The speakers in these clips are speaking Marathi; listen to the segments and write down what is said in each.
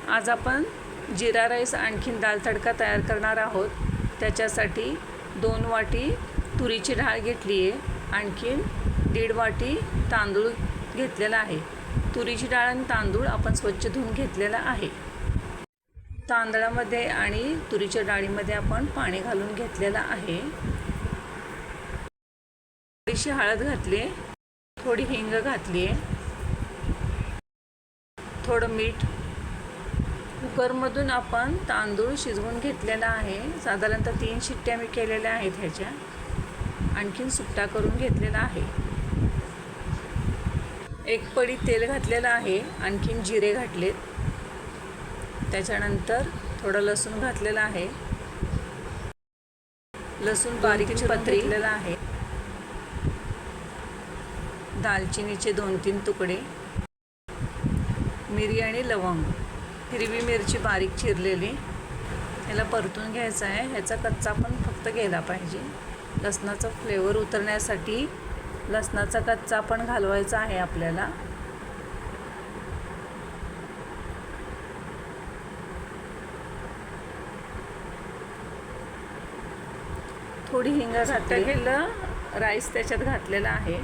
आज आपण जिरा राईस आणखीन दाल तडका तयार करणार आहोत। त्याच्यासाठी 2 वाटी तुरीची डाळ घेतली आहे, आणखीन 1.5 वाटी तांदूळ घेतलेला आहे। तुरीची डाळ आणि तांदूळ आपण स्वच्छ धुवून घेतलेला आहे। तांदळामध्ये आणि तुरीच्या डाळीमध्ये आपण पाणी घालून घेतलेला आहे। थोडीशी हळद घातली, थोडी हिंग घातली, थोडं मीठ। कुकरमधून आपण तांदूळ शिजवून घेतलेला आहे। साधारणतः 3 शिट्ट्या मी केलेल्या आहेत ह्याच्या। आणखीन सुट्टा करून घेतलेला आहे। 1 पडी तेल घातलेलं आहे, आणखीन जिरे घातलेत। त्याच्यानंतर थोडं लसूण घातलेलं आहे। लसूण बारीक चिरून घेतलेला आहे। दालचिनीचे 2-3 तुकडे, मिरी आणि लवंग, हिरवी मिरची बारीक चिरलेली। ह्याला परतून घ्यायचं आहे। ह्याचा कच्चा पण फक्त गेला पाहिजे। लसणाचा फ्लेवर उतरण्यासाठी लसणाचा कच्चा पण घालवायचा आहे आपल्याला। थोडी हिंग घातलेलं राईस त्याच्यात घातलेला आहे।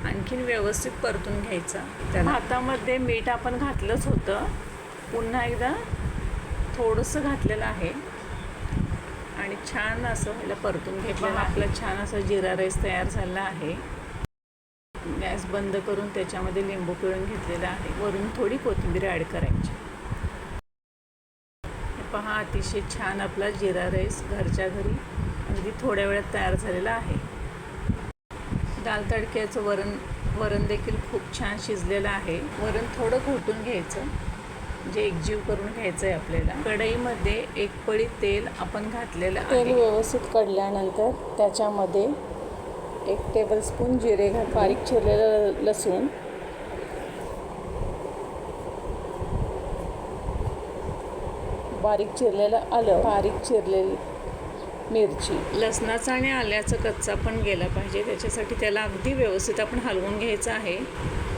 आणखीन व्यवस्थित परतून घ्यायचं। त्याला भातामध्ये मीठ आपण घातलंच होतं, पुन्हा एकदा थोडंसं घातलेलं आहे आणि छान असं ह्याला परतून घेतलेलं। आपला छान असा जिरा राईस तयार झाला आहे। गॅस बंद करून त्याच्यामध्ये लिंबू पिळून घेतलेला आहे। वरून थोडी कोथिंबीर ॲड करायची। हे पहा, अतिशय छान आपला जिरा राईस घरच्या घरी अगदी थोड्या वेळात तयार झालेला आहे। दाल तडक्याचं वरण देखील खूप छान शिजलेलं आहे। वरण थोडं घोटून घ्यायचं, म्हणजे एकजीव करून घ्यायचं आहे आपल्याला। कढईमध्ये 1 पळी तेल आपण घातलेलं आहे। तेल व्यवस्थित कढल्यानंतर त्याच्यामध्ये 1 टेबलस्पून जिरे घाल, बारीक चिरलेलं लसूण, बारीक चिरलेलं आलं, बारीक चिरलेली मिरची। लसणाचा आणि आल्याचा कच्चा पण गेला पाहिजे, त्याच्यासाठी त्याला अगदी व्यवस्थित आपण हलवून घ्यायचं आहे।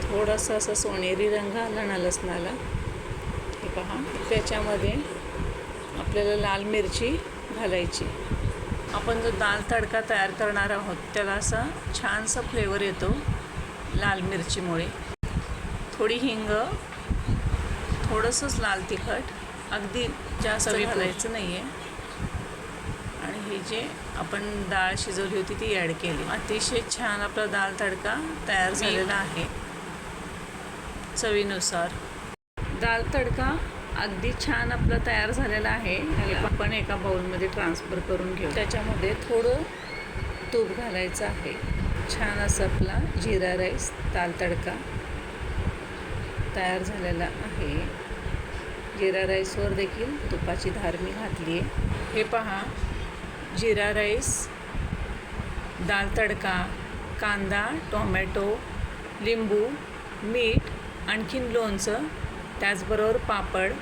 थोडासा असा सोनेरी रंग आला ना लसणाला, हे पहा, त्याच्यामध्ये आपल्याला लाल मिरची घालायची। आपण जो दाल तडका तयार करणार आहोत त्याला असा छानसा फ्लेवर येतो लाल मिरचीमुळे। थोडी हिंग, थोडंसंच लाल तिखट, अगदी जास्त घालायचं नाही आहे। आणि हे जे आपण डाळ शिजवली होती ती ॲड केली। अतिशय छान आपला दाल तडका तयार झालेला आहे। चवीनुसार दाल तडका अगदी छान आपला तयार झालेला आहे। आपण एका बाउलमध्ये ट्रान्सफर करून घेऊ। त्याच्यामध्ये थोडं तूप घालायचं आहे। छान असा आपला जिरा राईस दाल तडका तयार झालेला आहे। जिरा राईसवर देखील तुपाची धार मी घातली आहे। हे पहा, जिरा राईस, दाल तडका, कांदा, टोमॅटो, लिंबू, मीठ, आणखीन लोणचं, त्याचबरोबर पापड,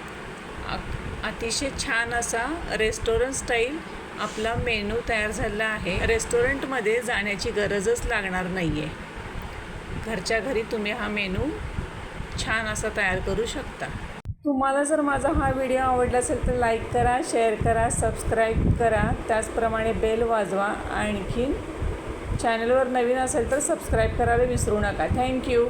अतिशय छान असा रेस्टॉरंट स्टाईल आपला मेनू तयार झाला आहे। रेस्टॉरंटमध्ये जाण्याची गरजच लागणार नाही आहे। घरच्या घरी तुम्ही हा मेनू छान असा तयार करू शकता। तुम्हाला जर माझा हा व्हिडिओ आवडला असेल तर लाईक करा, शेअर करा, सबस्क्राईब करा, त्याचप्रमाणे बेल वाजवा। आणखीन चॅनलवर नवीन असेल तर सबस्क्राईब करायला विसरू नका। थँक्यू।